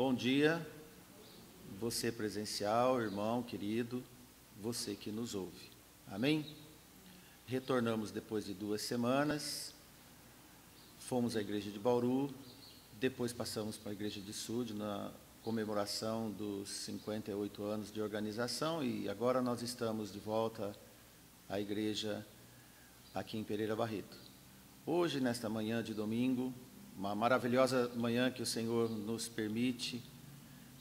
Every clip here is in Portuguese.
Bom dia, você presencial, irmão querido, você que nos ouve. Amém? Retornamos depois de 2 semanas, fomos à igreja de Bauru, depois passamos para a igreja de Sud, na comemoração dos 58 anos de organização, e agora nós estamos de volta à igreja aqui em Pereira Barreto. Hoje, nesta manhã de domingo, uma maravilhosa manhã que o Senhor nos permite,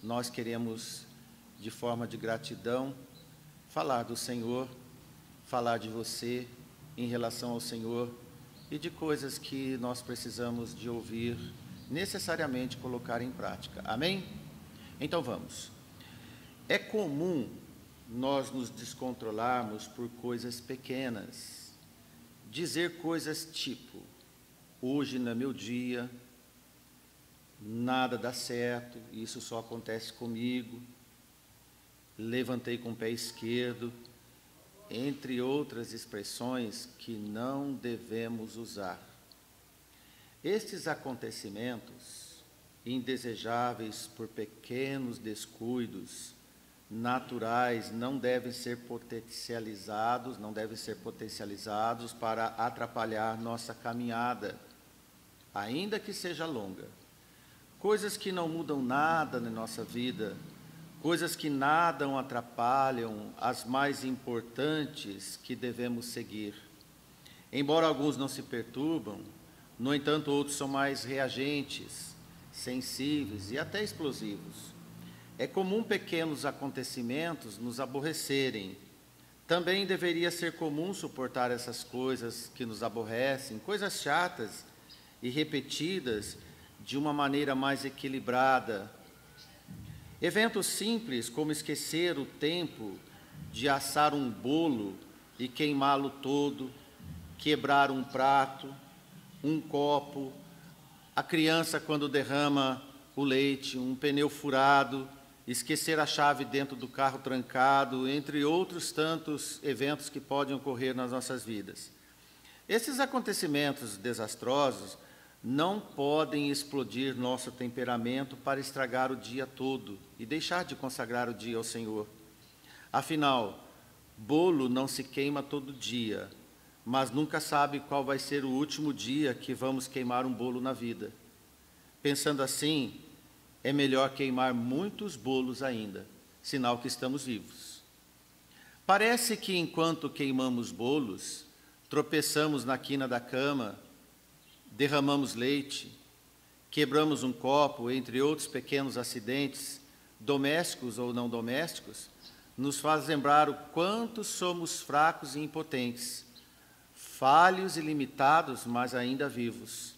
nós queremos, de forma de gratidão, falar do Senhor, falar de você em relação ao Senhor e de coisas que nós precisamos de ouvir, necessariamente colocar em prática. Amém? Então vamos. É comum nós nos descontrolarmos por coisas pequenas, dizer coisas tipo: hoje não é meu dia, nada dá certo, isso só acontece comigo, levantei com o pé esquerdo, entre outras expressões que não devemos usar. Estes acontecimentos, indesejáveis por pequenos descuidos, naturais, não devem ser potencializados para atrapalhar nossa caminhada, ainda que seja longa. Coisas que não mudam nada na nossa vida, coisas que nada atrapalham as mais importantes que devemos seguir. Embora alguns não se perturbam, no entanto, outros são mais reagentes, sensíveis e até explosivos. É comum pequenos acontecimentos nos aborrecerem. Também deveria ser comum suportar essas coisas que nos aborrecem, coisas chatas e repetidas, de uma maneira mais equilibrada. Eventos simples, como esquecer o tempo de assar um bolo e queimá-lo todo, quebrar um prato, um copo, a criança quando derrama o leite, um pneu furado, esquecer a chave dentro do carro trancado, entre outros tantos eventos que podem ocorrer nas nossas vidas. Esses acontecimentos desastrosos não podem explodir nosso temperamento para estragar o dia todo e deixar de consagrar o dia ao Senhor. Afinal, bolo não se queima todo dia, mas nunca sabe qual vai ser o último dia que vamos queimar um bolo na vida. Pensando assim, é melhor queimar muitos bolos ainda, sinal que estamos vivos. Parece que enquanto queimamos bolos, tropeçamos na quina da cama, derramamos leite, quebramos um copo, entre outros pequenos acidentes, domésticos ou não domésticos, nos faz lembrar o quanto somos fracos e impotentes, falhos e limitados, mas ainda vivos.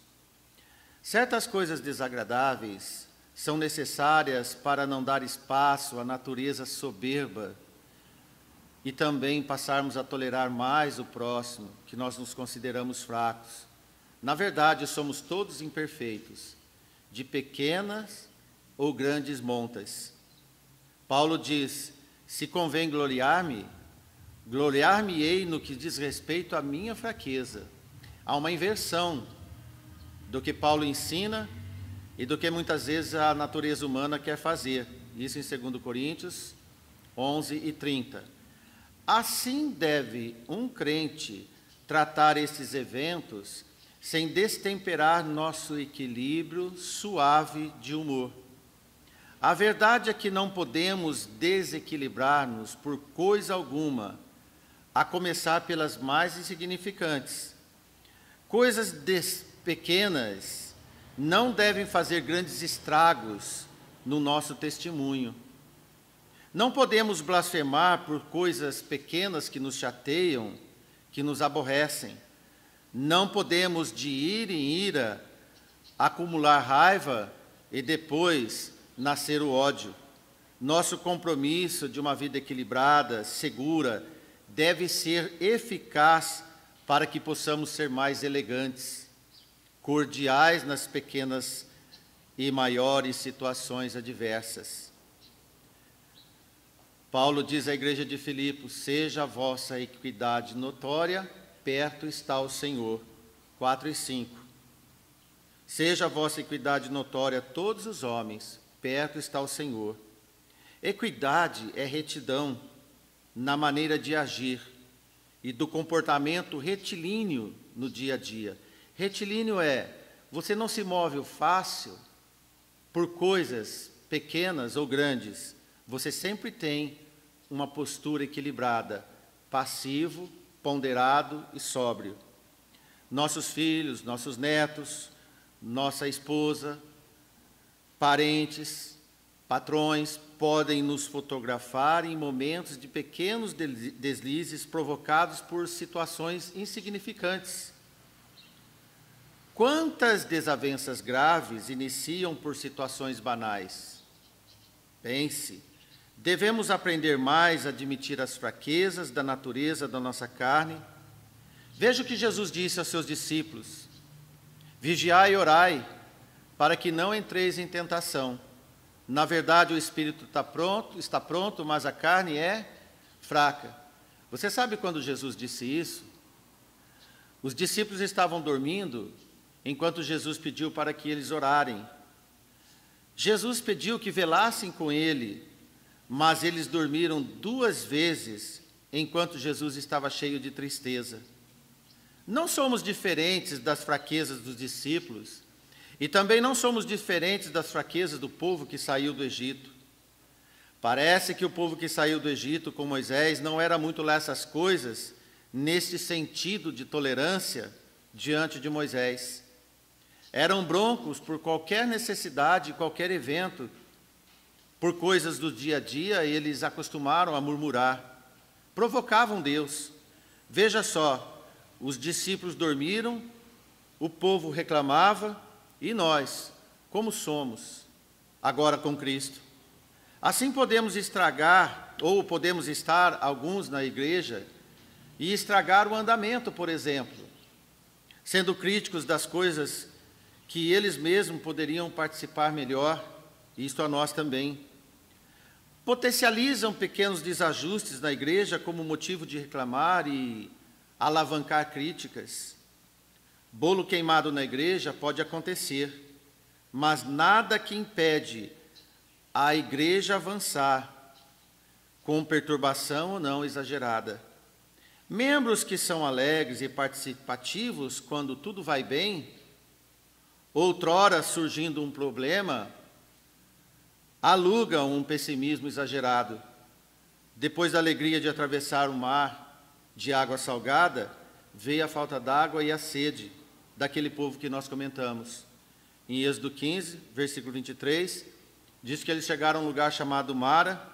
Certas coisas desagradáveis são necessárias para não dar espaço à natureza soberba e também passarmos a tolerar mais o próximo, que nós nos consideramos fracos. Na verdade, somos todos imperfeitos, de pequenas ou grandes montas. Paulo diz: se convém gloriar-me, gloriar-me-ei no que diz respeito à minha fraqueza. Há uma inversão do que Paulo ensina e do que muitas vezes a natureza humana quer fazer. Isso em 2 Coríntios 11:30. Assim deve um crente tratar esses eventos sem destemperar nosso equilíbrio suave de humor. A verdade é que não podemos desequilibrar-nos por coisa alguma, a começar pelas mais insignificantes. Coisas pequenas não devem fazer grandes estragos no nosso testemunho. Não podemos blasfemar por coisas pequenas que nos chateiam, que nos aborrecem. Não podemos, de ira em ira, acumular raiva e depois nascer o ódio. Nosso compromisso de uma vida equilibrada, segura, deve ser eficaz para que possamos ser mais elegantes, cordiais nas pequenas e maiores situações adversas. Paulo diz à igreja de Filipos: seja a vossa equidade notória, perto está o Senhor. 4:5. Seja a vossa equidade notória a todos os homens, perto está o Senhor. Equidade é retidão na maneira de agir e do comportamento retilíneo no dia a dia. Retilíneo é, você não se move fácil por coisas pequenas ou grandes. Você sempre tem uma postura equilibrada, passivo, ponderado e sóbrio. Nossos filhos, nossos netos, nossa esposa, parentes, patrões podem nos fotografar em momentos de pequenos deslizes provocados por situações insignificantes. Quantas desavenças graves iniciam por situações banais? Pense, devemos aprender mais a admitir as fraquezas da natureza da nossa carne. Veja o que Jesus disse aos seus discípulos: vigiai e orai, para que não entreis em tentação. Na verdade, o espírito está pronto, mas a carne é fraca. Você sabe quando Jesus disse isso? Os discípulos estavam dormindo, enquanto Jesus pediu para que eles orarem. Jesus pediu que velassem com ele, mas eles dormiram 2 vezes, enquanto Jesus estava cheio de tristeza. Não somos diferentes das fraquezas dos discípulos, e também não somos diferentes das fraquezas do povo que saiu do Egito. Parece que o povo que saiu do Egito com Moisés não era muito lá essas coisas, nesse sentido de tolerância diante de Moisés. Eram broncos por qualquer necessidade, qualquer evento, por coisas do dia a dia, eles acostumaram a murmurar, provocavam Deus. Veja só, os discípulos dormiram, o povo reclamava, e nós, como somos, agora com Cristo? Assim podemos estragar, ou podemos estar alguns na igreja, e estragar o andamento, por exemplo, sendo críticos das coisas que eles mesmos poderiam participar melhor, isto a nós também. Potencializam pequenos desajustes na igreja como motivo de reclamar e alavancar críticas. Bolo queimado na igreja pode acontecer, mas nada que impede a igreja avançar, com perturbação ou não exagerada. Membros que são alegres e participativos quando tudo vai bem, outrora surgindo um problema, alugam um pessimismo exagerado. Depois da alegria de atravessar o mar de água salgada, veio a falta d'água e a sede daquele povo que nós comentamos. Em Êxodo 15, versículo 23, diz que eles chegaram a um lugar chamado Mara,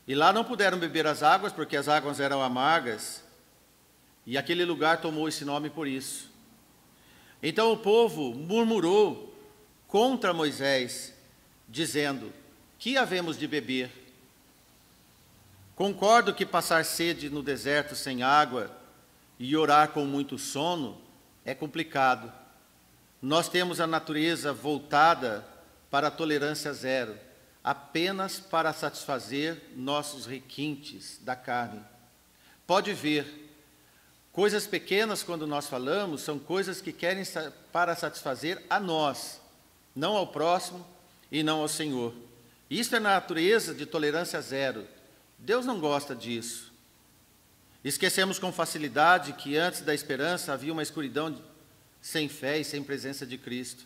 e lá não puderam beber as águas, porque as águas eram amargas, e aquele lugar tomou esse nome por isso. Então o povo murmurou contra Moisés, dizendo: que havemos de beber? Concordo que passar sede no deserto sem água e orar com muito sono é complicado. Nós temos a natureza voltada para a tolerância zero, apenas para satisfazer nossos requintes da carne. Pode ver, coisas pequenas, quando nós falamos, são coisas que querem para satisfazer a nós, não ao próximo e não ao Senhor. Isso é natureza de tolerância zero. Deus não gosta disso. Esquecemos com facilidade que antes da esperança havia uma escuridão sem fé e sem presença de Cristo.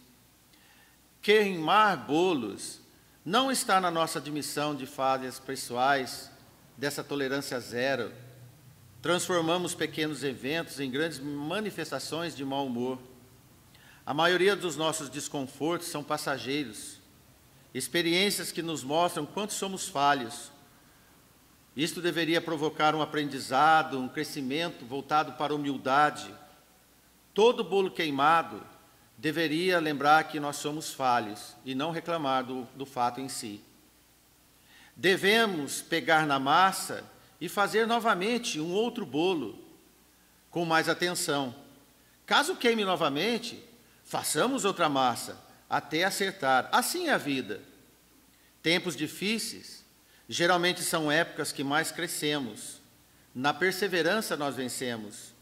Queimar bolos não está na nossa admissão de falhas pessoais, dessa tolerância zero. Transformamos pequenos eventos em grandes manifestações de mau humor. A maioria dos nossos desconfortos são passageiros, experiências que nos mostram quanto somos falhos. Isto deveria provocar um aprendizado, um crescimento voltado para a humildade. Todo bolo queimado deveria lembrar que nós somos falhos e não reclamar do fato em si. Devemos pegar na massa e fazer novamente um outro bolo, com mais atenção. Caso queime novamente, façamos outra massa, até acertar. Assim é a vida. Tempos difíceis geralmente são épocas que mais crescemos. Na perseverança nós vencemos.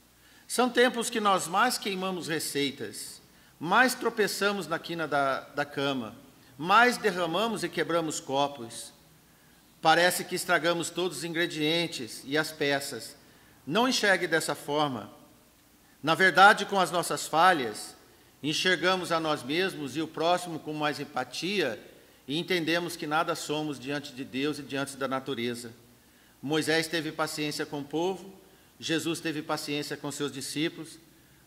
São tempos que nós mais queimamos receitas, mais tropeçamos na quina da cama, mais derramamos e quebramos copos. Parece que estragamos todos os ingredientes e as peças. Não enxergue dessa forma. Na verdade, com as nossas falhas, enxergamos a nós mesmos e o próximo com mais empatia e entendemos que nada somos diante de Deus e diante da natureza. Moisés teve paciência com o povo, Jesus teve paciência com seus discípulos.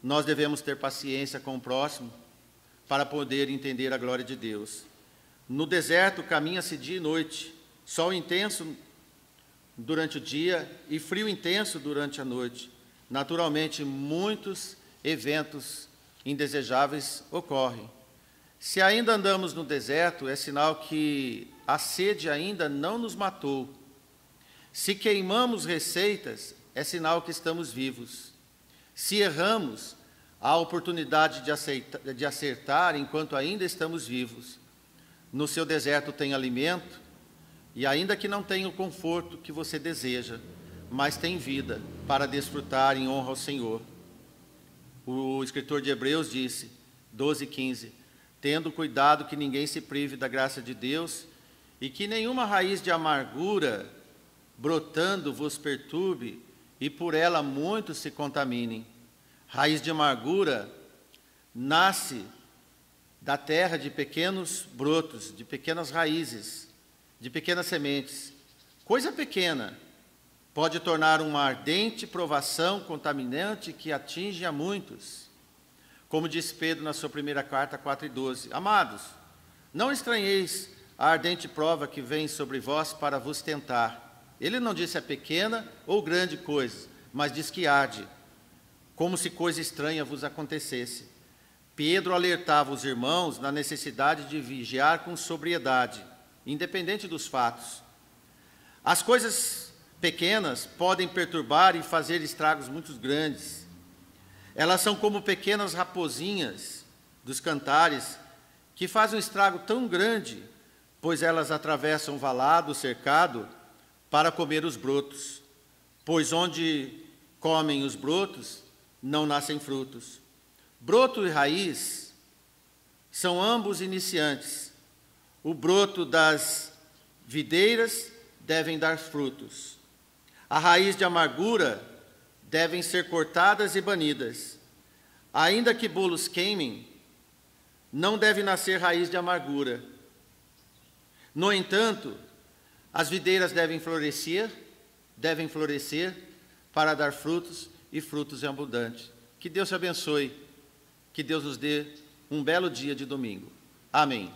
Nós devemos ter paciência com o próximo para poder entender a glória de Deus. No deserto caminha-se dia e noite, sol intenso durante o dia e frio intenso durante a noite. Naturalmente, muitos eventos indesejáveis ocorrem. Se ainda andamos no deserto, é sinal que a sede ainda não nos matou. Se queimamos receitas, é sinal que estamos vivos. Se erramos, há oportunidade de acertar enquanto ainda estamos vivos. No seu deserto tem alimento, e ainda que não tenha o conforto que você deseja, mas tem vida para desfrutar em honra ao Senhor. O escritor de Hebreus disse, 12:15, tendo cuidado que ninguém se prive da graça de Deus e que nenhuma raiz de amargura brotando vos perturbe e por ela muitos se contaminem. Raiz de amargura nasce da terra de pequenos brotos, de pequenas raízes, de pequenas sementes. Coisa pequena pode tornar uma ardente provação contaminante que atinge a muitos. Como diz Pedro na sua primeira carta, 4:12. Amados, não estranheis a ardente prova que vem sobre vós para vos tentar. Ele não disse a pequena ou grande coisa, mas diz que arde, como se coisa estranha vos acontecesse. Pedro alertava os irmãos na necessidade de vigiar com sobriedade, independente dos fatos. As coisas pequenas podem perturbar e fazer estragos muito grandes. Elas são como pequenas raposinhas dos cantares, que fazem um estrago tão grande, pois elas atravessam o valado, o cercado, para comer os brotos. Pois onde comem os brotos, não nascem frutos. Broto e raiz são ambos iniciantes. O broto das videiras devem dar frutos. A raiz de amargura devem ser cortadas e banidas. Ainda que bolos queimem, não deve nascer raiz de amargura. No entanto, as videiras devem florescer para dar frutos e frutos abundantes. Que Deus te abençoe, que Deus nos dê um belo dia de domingo. Amém.